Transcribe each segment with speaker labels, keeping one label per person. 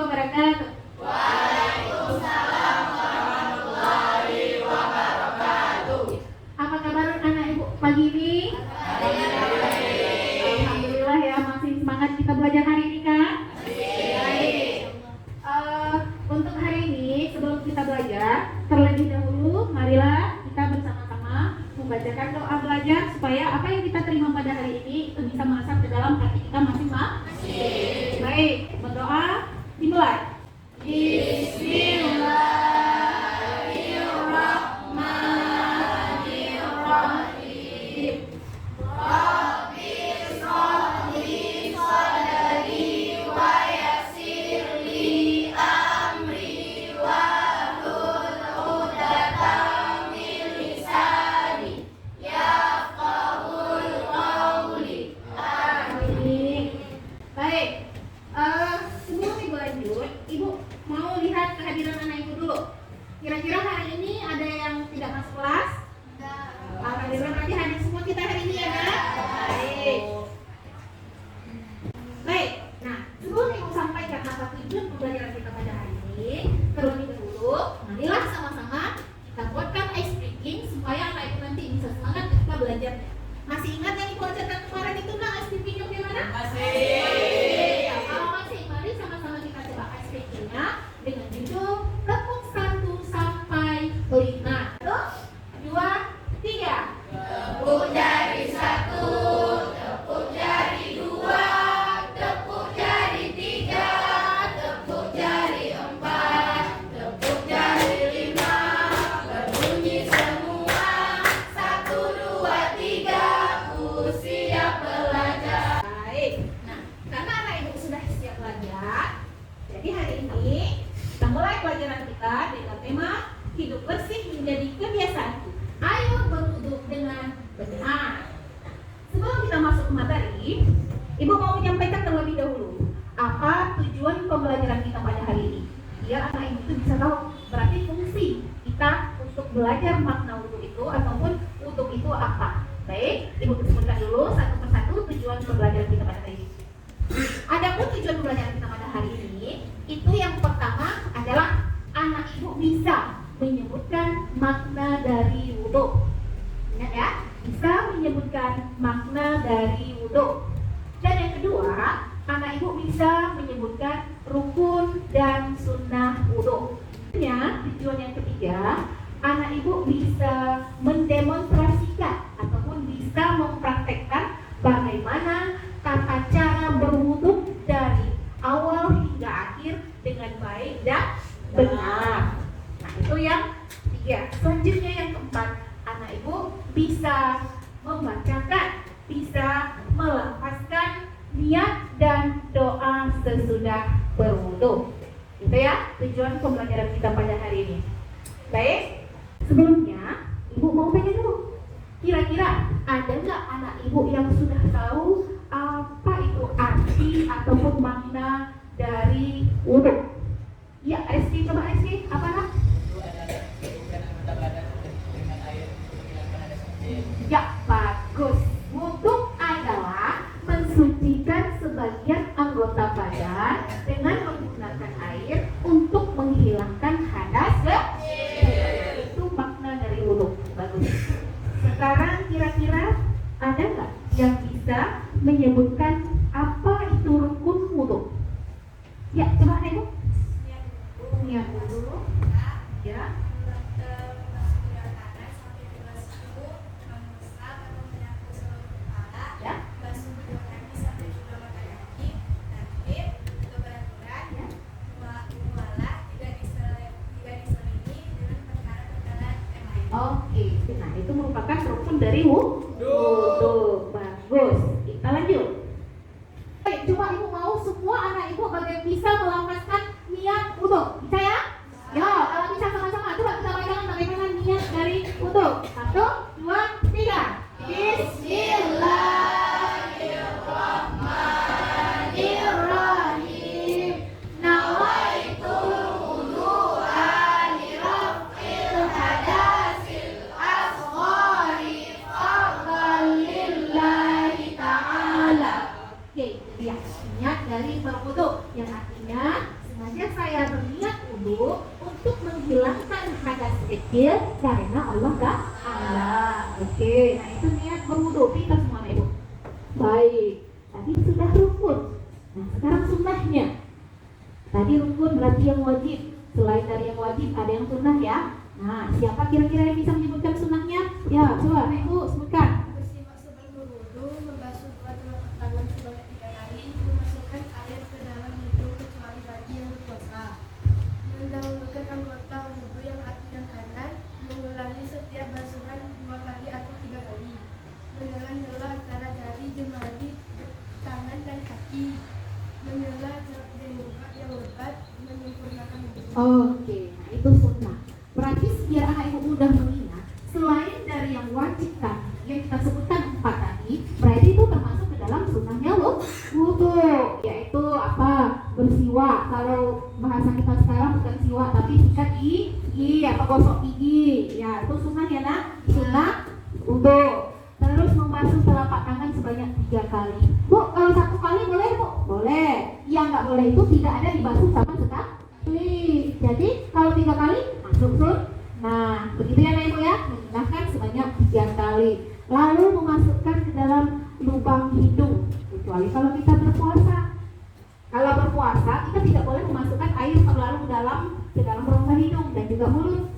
Speaker 1: wabarakatuh.
Speaker 2: Waalaikumsalam warahmatullahi wabarakatuh.
Speaker 1: Apa kabar anak ibu pagi ini? Alhamdulillah ya, masih semangat kita belajar hari ini kan? Baik. Untuk hari ini sebelum kita belajar, terlebih dahulu marilah kita bersama-sama membacakan doa belajar supaya apa yang kita terima pada hari ini itu bisa masuk ke dalam hati kita masing-masing. Baik, berdoa dimulai. Bismillahirrahmanirrahim.
Speaker 2: Rabbi sholli sadri wa yassirli amri wahlul 'uqdatam min lisani yafqahul qawli.
Speaker 1: Amin. Baik, sebelum ibu lanjut, ibu mau lihat kehadiran anak ibu dulu. Kira-kira hari ini ada yang tidak masuk kelas? Alhamdulillah, berarti hadir semua kita hari ini ya kan? Baik. Baik, nah sebelum ibu sampaikan apa tujuan pembelajaran kita pada hari ini, terlebih dahulu, marilah sama-sama kita buatkan ice breaking supaya anak ibu nanti bisa semangat ketika belajarnya. Masih ingat yang ibu ajarkan kemarin itu nggak ice breakingnya bagaimana? Ya, kalau masih, mari sama-sama kita coba ice breakingnya dengan judul tepuk 1 sampai 5. 1, 2, 3.
Speaker 2: Tepuk jari 1, tepuk jari 2, tepuk jari 3, tepuk jari 4, tepuk jari 5. Berbunyi semua 1, 2, 3, ku siap belajar.
Speaker 1: Baik. Nah, karena anak ibu sudah siap belajar, jadi hari ini kita mulai pelajaran kita dengan tema hidup bersih menjadi kebiasaanku. Ayo berwudu dengan benar. Sebelum kita masuk ke materi, ibu mau menyampaikan terlebih dahulu apa tujuan pembelajaran kita pada hari ini. Biar anak ibu itu bisa tahu berarti fungsi kita untuk belajar makna wudu itu ataupun wudu itu apa. Baik, ibu sebutkan dulu satu persatu tujuan pembelajaran kita pada hari ini. Adapun tujuan pembelajaran kita pada hari ini, itu yang pertama adalah anak ibu bisa menyebutkan makna dari wudu. Ingat ya, bisa menyebutkan makna dari wudu. Dan yang kedua, anak ibu bisa menyebutkan rukun dan sunnah wudu. Tujuan yang ketiga, anak ibu bisa mendemonstrasikan ataupun bisa mempraktekkan bagaimana tata cara berwudu dari awal hingga akhir dengan baik dan benar. Nah, itu yang tiga. Selanjutnya yang keempat, anak ibu bisa membacakan, bisa melafazkan niat dan doa sesudah berwudu. Itu ya tujuan pembelajaran kita pada hari ini. Baik, sebelumnya ibu mau tanya dulu, kira-kira ada nggak anak ibu yang sudah tahu apa itu arti ataupun makna dari wudu? Ya, Rizky, coba Rizky, apa nak? Ya, bagus. Wudu adalah mensucikan sebagian anggota badan dengan menggunakan air untuk menghilangkan hadas. Itu makna dari wudu. Bagus. Sekarang kira-kira ada nggak yang bisa menyebutkan apa itu rukun wudu? Ya, coba ibu. Niat dulu. Ya. Oke, nah itu merupakan rukun dari wudu. Bagus. Kita lanjut. Baik, coba ibu mau semua anak ibu bagian bisa melafazkan niat wudu. Bisa ya? Ya, kalau bisa sama-sama. Coba kita bayangkan bagaimana niat dari wudu. 1, 2, 3.
Speaker 2: Bismillahirrahmanirrahim. Nawaitul wudu'a li raf'il hadasil asghari fardhan lillahi ta'ala.
Speaker 1: Oke, itu dia niat dari berwudu yang artinya sengaja karena Allah Ta'ala. Oke, nah itu niat berwudu kita semua Ibu. Baik, tadi sudah rukun. Nah sekarang sunnahnya. Tadi rukun berarti yang wajib. Selain dari yang wajib ada yang sunnah ya. Nah siapa kira-kira yang bisa menyebutkan sunnahnya? Ya coba Ibu sebutkan.
Speaker 2: Bersimak sebelum berwudu, membasuh kedua telapak tangan sebanyak 3 kali, memasukkan air ke dalam hidung kecuali bagi yang berpuasa. Mendahulukan anggota wudu yang kaki dan kanan, mengulangi setiap basuhan 2 kali atau 3 kali. Menyela-nyela antara jari jemari tangan dan kaki. Menyela jenggot yang lebat, menyempurnakan wudu.
Speaker 1: Oke, nah itu sunnah. Berarti biar anak ibu mudah mengingat, selain dari yang wajib tadi, yang kita sebutkan 4 tadi, berarti itu termasuk ke dalam sunnahnya wudu, yaitu apa? Bersiwak. Kalau bahasa kita sekarang bukan siwak, tapi sikat gigi atau gosok gigi. Ya, itu sunnah ya nak? Sunnah wudu. Terus membasuh telapak tangan sebanyak 3 kali. Bu, kalau 1 kali boleh Bu? Boleh. Yang nggak boleh itu tidak ada dibasuh sama sekali. Jadi kalau 3 kali masuk sun. Nah, begitu ya Ibu ya. Menggunakan sebanyak 3 kali. Lalu memasukkan ke dalam lubang hidung. Kecuali kalau kita berpuasa. Kalau berpuasa kita tidak boleh memasukkan air terlalu ke dalam rongga hidung dan juga mulut.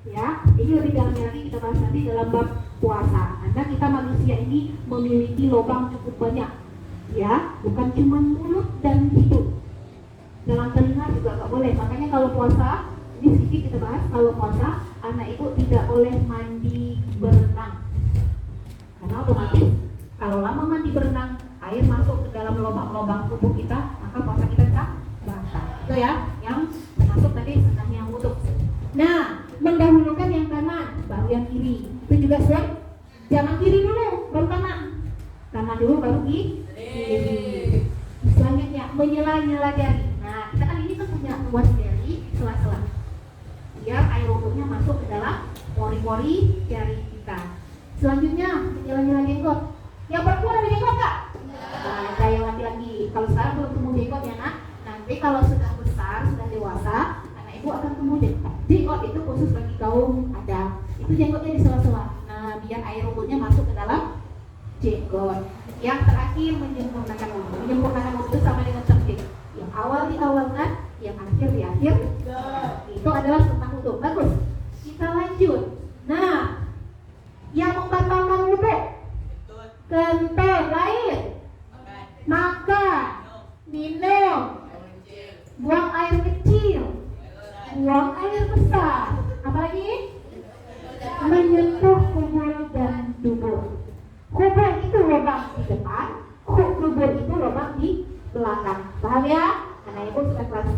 Speaker 1: Ya, ini lebih dalamnya lagi kita bahas nanti dalam bab puasa. Karena kita manusia ini memiliki lubang cukup banyak. Ya, bukan cuma mulut dan hidung. Dalam telinga juga nggak boleh. Makanya kalau puasa, ini sedikit kita bahas, kalau puasa anak ibu tidak boleh mandi berenang. Karena otomatis kalau lama mandi berenang, air masuk ke dalam lubang-lubang tubuh kita, maka puasa kita batal. Itu ya, yang masuk tadi sunnahnya yang wudu. Nah, mendahulukan yang kanan, baru yang kiri. Itu juga sunnah. Jangan kiri dulu, baru kanan. Kanan dulu, baru kiri. Selanjutnya menyela-nyela jari. Nah, kita kan ini kan punya luas jari sela-sela. Biar air wudunya masuk ke dalam pori-pori jari kita. Selanjutnya menyela-nyela jenggot. Yang perempuan ada jenggot nggak? Nah, ada yang laki-laki. Kalau sekarang belum tumbuh jenggot ya nak. Nanti kalau sudah besar, sudah dewasa, anak ibu akan tumbuh jenggot. Jenggot itu khusus bagi kaum ada. Itu jenggotnya di sela-sela. Nah, biar air wudunya masuk ke dalam jenggot. Yang terakhir menyempurnakan wudu. Menyempurnakan wudu sama dengan tertib. Yang awal diawalkan, yang akhir di akhir. Itu adalah sunnah wudu. Bagus. Kita lanjut. Nah, yang membatalkan wudu, kentut, lain, makan, minum, buang air kecil, buang air besar, apalagi menyentuh kubur dan dubur. Kubur itu lubang di depan, dubur itu lubang di belakang. Paham ya? Karena ibu sudah kelas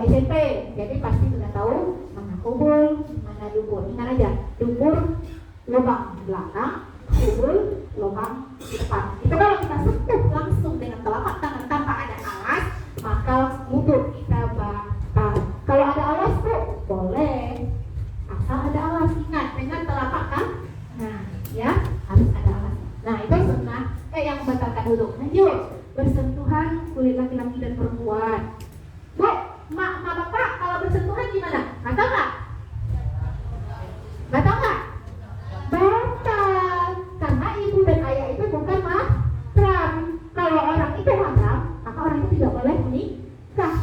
Speaker 1: SMP, jadi pasti sudah tahu mana kubur, mana dubur. Ingat aja, dubur lubang di belakang, kubur lubang di depan. Itu kalau kita sentuh langsung dengan telapak tangan tanpa ada alas, maka wudu kita batal. Kalau ada alas tuh boleh, asal ada alas. Ingat dengan telapak tangan. Nah, ya harus ada alas. Nah itu sunnah yang membatalkan wudu. Lanjut, bersentuhan kulit laki-laki dan perempuan. Bu, mak bapak kalau bersentuhan gimana? Batal nggak? Batal nggak? Batal, karena ibu dan ayah itu bukan mahram. Kalau orang itu mahram, maka orang itu tidak boleh menikah.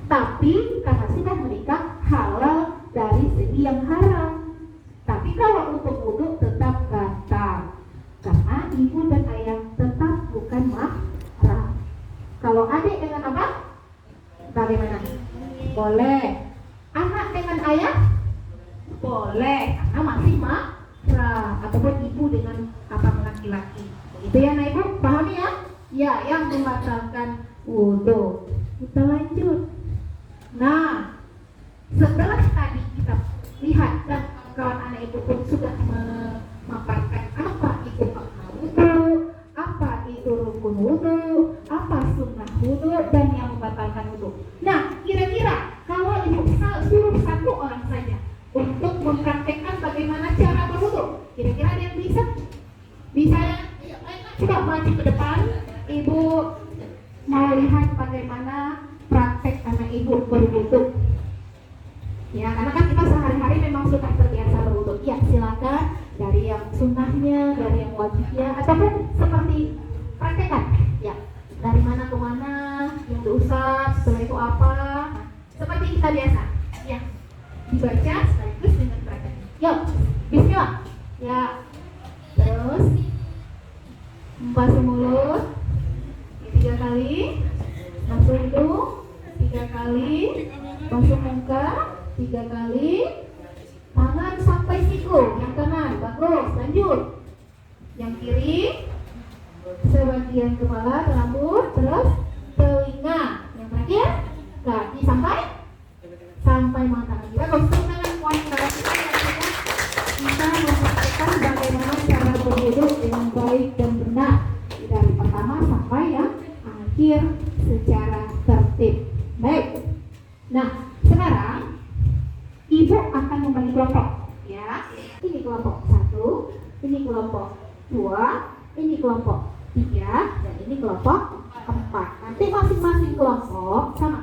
Speaker 1: Tapi karena sudah menikah, halal dari segi yang haram. Tapi kalau untuk wudu tetap batal, karena ibu dan ayah tetap bukan mahram. Kalau adik dengan apa? Bagaimana? Boleh. Anak dengan ayah? Boleh, karena masih mahram. Ataupun ibu dengan abang laki-laki. Itu ya, nah ibu pahami ya? Ya, yang membatalkan wudu. Kita lanjut. Nah, setelah tadi kita lihat dan kawan anak ibu pun sudah memaparkan apa itu makna wudu, apa itu rukun wudu, apa sunnah wudu, dan yang membatalkan wudu. Nah, kira-kira kalau ibu suruh 1 orang saja untuk mempraktekkan bagaimana cara berwudu, kira-kira ada yang bisa? Bisa? Coba maju ke depan. Ibu mau lihat bagaimana praktek anak ibu berwudu. Ya, karena kan kita sehari-hari memang sudah sunahnya, dari yang wajibnya, ataupun seperti praktekan, ya. Dari mana ke mana, yang diusap, setelah itu apa, nah, seperti kita biasa, ya. Dibaca sekaligus dengan praktek. Yuk, bismillah. Ya. Terus membasuh mulut 3 kali, basuh hidung 3 kali, basuh muka 3 kali, tangan sampai siku, yang kanan, bagus, lanjut. Yang kiri, sebagian kepala, rambut, terus telinga. Yang terakhir, kaki sampai mata. Bagus, dengan wanita kita mempraktikkan bagaimana cara berwudu dengan baik dan benar dari pertama sampai yang akhir secara tertib. Baik. Nah, sekarang ibu akan membagi kelompok, ya. Ini kelompok 1, ini kelompok 2, ini kelompok 3, dan ini kelompok 4. Nanti masing-masing kelompok sama.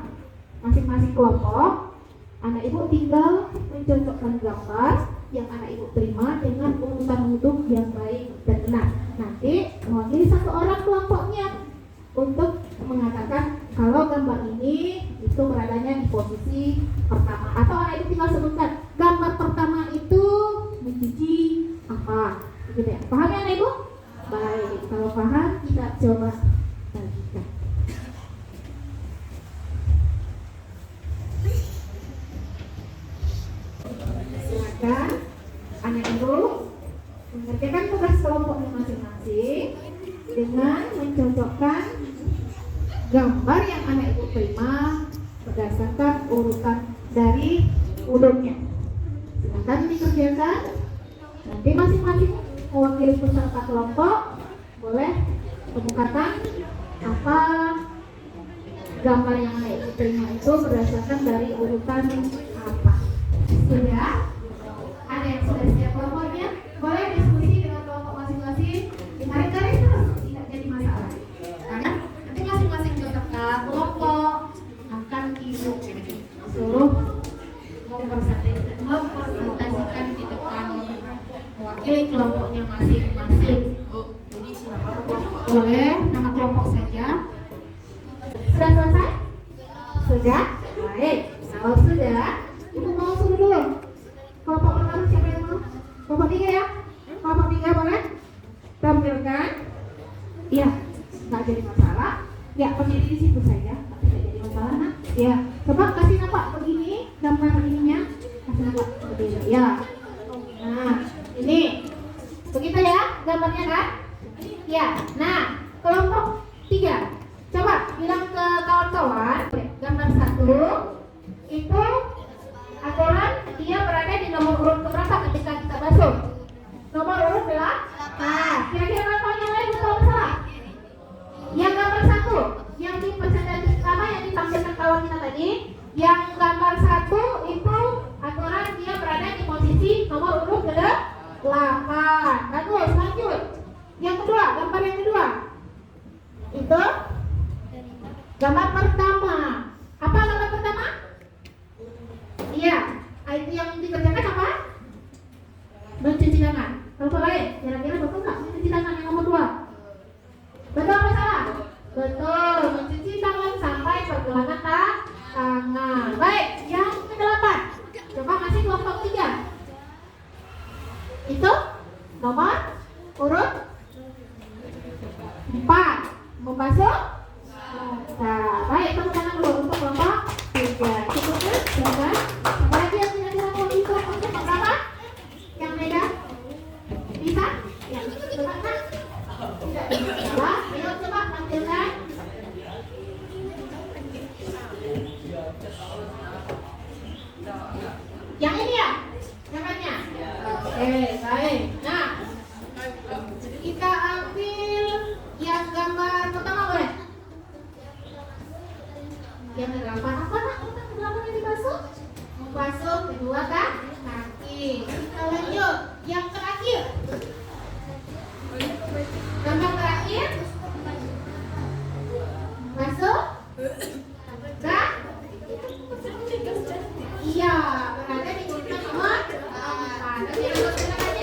Speaker 1: Masing-masing kelompok, anak ibu tinggal mencocokkan gambar yang anak ibu terima dengan urutan wudhu yang baik dan benar. Nanti mewakili satu orang kelompoknya untuk mengatakan kalau gambar ini itu beradanya di posisi pertama, atau anak ibu tinggal sebutkan gambar pertama itu mencuci apa, gitu ya. Paham ya anak ibu? Baik, kalau paham kita coba bagikan. Silakan anak ibu mengerjakan tugas kelompoknya masing-masing dengan mencocokkan gambar yang anak ibu terima berdasarkan urutan dari wudhunya. Silakan dikerjakan. Nanti masing-masing mewakili peserta kelompok boleh kemukakan apa gambar yang anak ibu terima itu berdasarkan dari urutan apa. Sudah? Ada yang sudah siap kelompoknya? Boleh diskusi dengan kelompok masing-masing. Ditarik-tarik terus, tidak jadi masalah. Karena nanti masing-masing peserta kelompok akan ibu suruh mempresentasikan di depan mewakili kelompoknya masing-masing. Boleh nama kelompok saja. Sudah selesai? Sudah? Baik. Kalau sudah, ibu mau suruh dulu. Kelompok pertama siapa yang mau? Kelompok 3 ya? Kelompok 3 boleh? Tampilkan. Iya, nggak jadi masalah. Ya, berdiri di situ saja. Tidak jadi masalah, nah. Ya, coba kasih nampak begini gambar ininya. Kasih nampak begini. Ya. Nah, ini. Begitu ya gambarnya kan? Ya. Nah, kelompok 3. Coba bilang ke kawan-kawan. Gambar 1 itu aturan dia berada di nomor urut keberapa ketika kita basuh? Nomor urut berapa? Nah, kira-kira kawan yang lain betul salah? Yang gambar 1, yang di presentasi pertama yang ditampilkan kawan kita tadi, yang gambar 1 itu aturan dia berada di posisi nomor urut ke-8. Bagus, lanjut. Yang kedua, gambar yang kedua itu gambar pertama. Apa gambar pertama? Iya, itu yang dikerjakan apa? Mencuci tangan. Kalau lain, kira-kira betul nggak mencuci tangan yang nomor 2? Betul apa salah? Betul, mencuci tangan sampai pergelangan tangan. Baik, yang ke-8. Coba masih kelompok 3. Itu nomor urut 4. Membasuh. Nah, baik, tepuk tangan dulu untuk kelompok 3. Cukup ya? Coba. Apalagi yang kira-kira mau di kelompoknya pertama? Yang beda? Bisa? Ya, coba kan? Tidak bisa. Ayo coba tampilkan. Yang ini ya? Jangannya? Oke, baik. Nah, kita ambil yang gambar pertama boleh? Yang ke-8 apa nak? Kenapa yang dibasuh? Membasuh kedua kan? Kaki. Kita lanjut. Yang terakhir. Gambar terakhir. Basuh. Kan? Iya, berada di urutan nomor 4. Nanti ada silakan.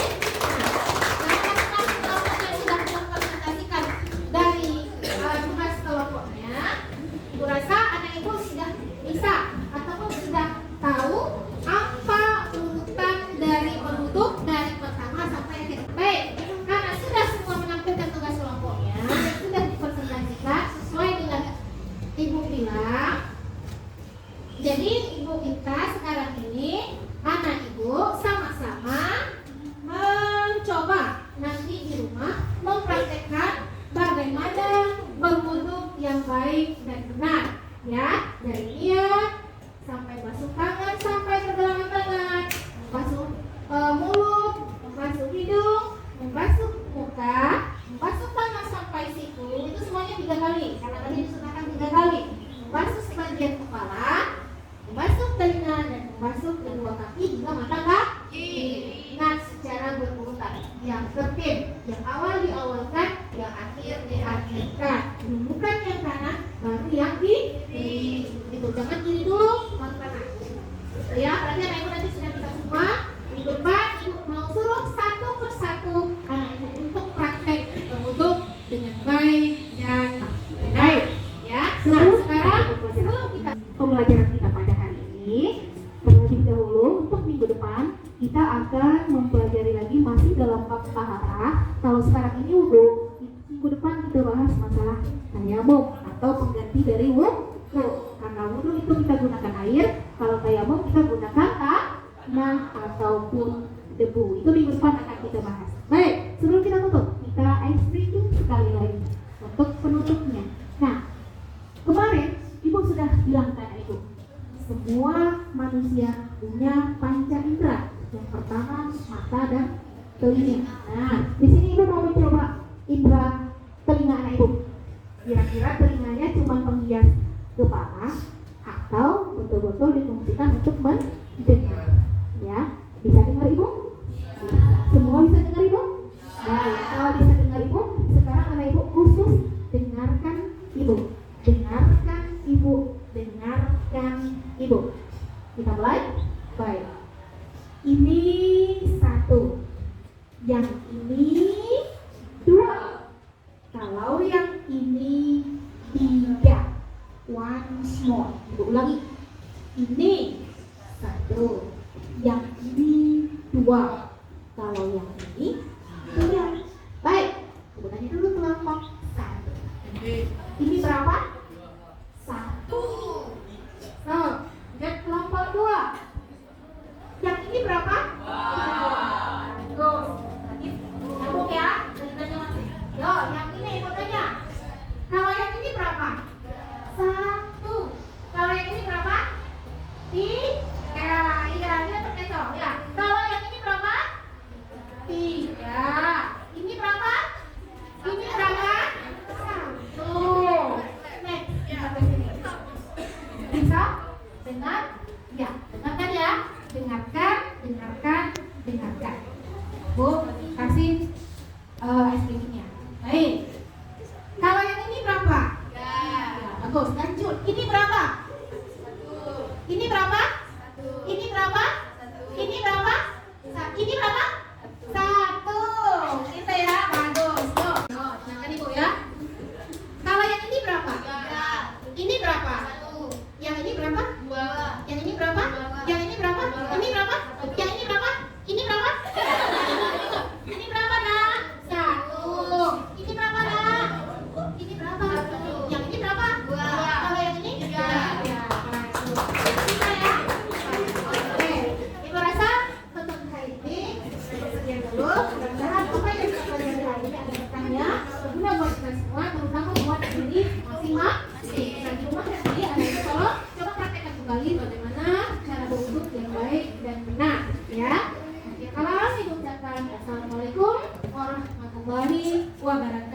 Speaker 1: bab tahara. Kalau sekarang ini wudhu, minggu depan kita bahas masalah tayamum atau pengganti dari wudhu. Karena wudhu itu kita gunakan air, kalau tayamum kita gunakan tanah ataupun debu. Itu minggu depan akan kita bahas. Baik, sebelum kita tutup, kita ice breaking sekali lagi untuk penutupnya. Nah, kemarin Ibu sudah bilang kan Ibu, semua manusia punya panca indera. Yang pertama mata dan telinga. Nah, di sini Ibu mau mencoba indera telinga anak Ibu. Kira-kira telinganya cuma penghias kepala atau betul-betul difungsikan untuk mendengar. Ya, bisa dengar Ibu? Semua bisa dengar Ibu? Baik, kalau bisa dengar Ibu, sekarang anak Ibu khusus dengarkan Ibu. Dengarkan Ibu, dengarkan Ibu. Kita mulai? Baik. Ini 1, yang ini 2. Kalau yang ini 3. Once more. Ibu ulangi. Ini 1, yang ini 2. Kalau yang ini 3. Baik. Ibu tanya dulu kelompok 1. Ini berapa? 1. So, lihat kelompok 2. Yang ini berapa? Bagus. Tadi nyambung ya. Yo, yang ini Ibu tanya. Kalau yang ini berapa? 1. Kalau yang ini berapa? 3. Iya, dia pakai so. Ya. Kalau yang ini berapa? 3. Ini berapa? Ini berapa? 1. Next, sampai sini. Bisa? Dengar? Ya, dengarkan ya. Dengarkan, dengarkan, dengarkan. Bu, kasih ice creamnya. Baik. Kalau yang ini berapa? Ya, bagus. Lanjut. Ini berapa? 1. Ini berapa? 1. Ini berapa? 1. Ini berapa? Ini berapa? 1. Kita ya, bagus. Yuk, dengarkan Ibu ya. Kalau yang ini berapa? 3. Ini berapa? 1. Yang ini berapa? 2. Yang ini berapa? 2. Yang ini berapa? 2. Ini berapa? Yang ini berapa? Ini berapa? Ini berapa, Nak? 1. Ini berapa, Nak? Ini berapa? 1. Yang ini berapa? 2. Kalau yang ini? 3. Ya, bagus. Bisa ya? Oke. Ibu rasa untuk hari ini sekian dulu. Mudah-mudahan apa yang kita pelajari hari ini ada berkahnya berguna buat kita semua, terutama buat diri masing-masing. Nah, di rumah dan di anak itu kalau coba praktekkan kembali bagaimana cara berwudhu yang baik dan benar, ya. Oke, kalau Ibu ucapkan assalamualaikum warahmatullahi wabarakatuh.